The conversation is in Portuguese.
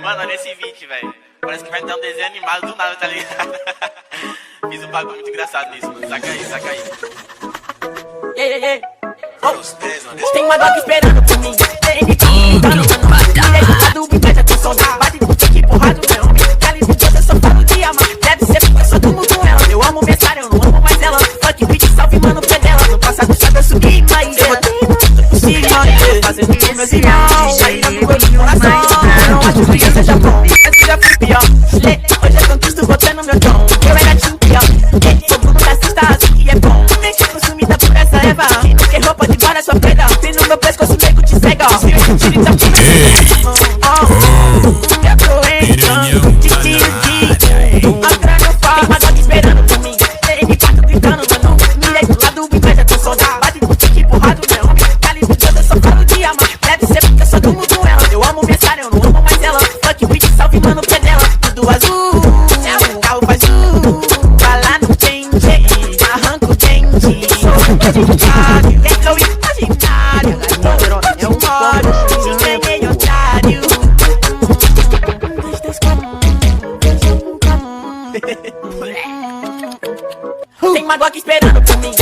Mano, olha esse vídeo, velho. Parece que vai ter um desenho animado do nada, tá ligado? Fiz um bagulho muito engraçado nisso, mano. Saca aí, saca aí. Tem uma Glock esperando por mim. Ele tá gritando, mano. Me presta atenção, bate de tique porrado, meu homem. Cali de eu só falo de amar. Deve ser porque eu só durmo com ela. Eu amo mensário, eu não amo mais ela. Fuck bitch, salve, mano, pé dela. No passado só eu subi, mas eu botei fazendo com meus irmãos. Aí no meu coração, eu não acho que eu seja bom. Antes já fui pior. Hoje eu conquisto, botando no meu tom. Eu era time pior. Fogo no racista, assim que é bom. Nem que consumida por essa Eva. Quem não quer roupa de fora, sua preda. Tem no meu pescoço, nego te cega. Tem uma Glock esperando por mim.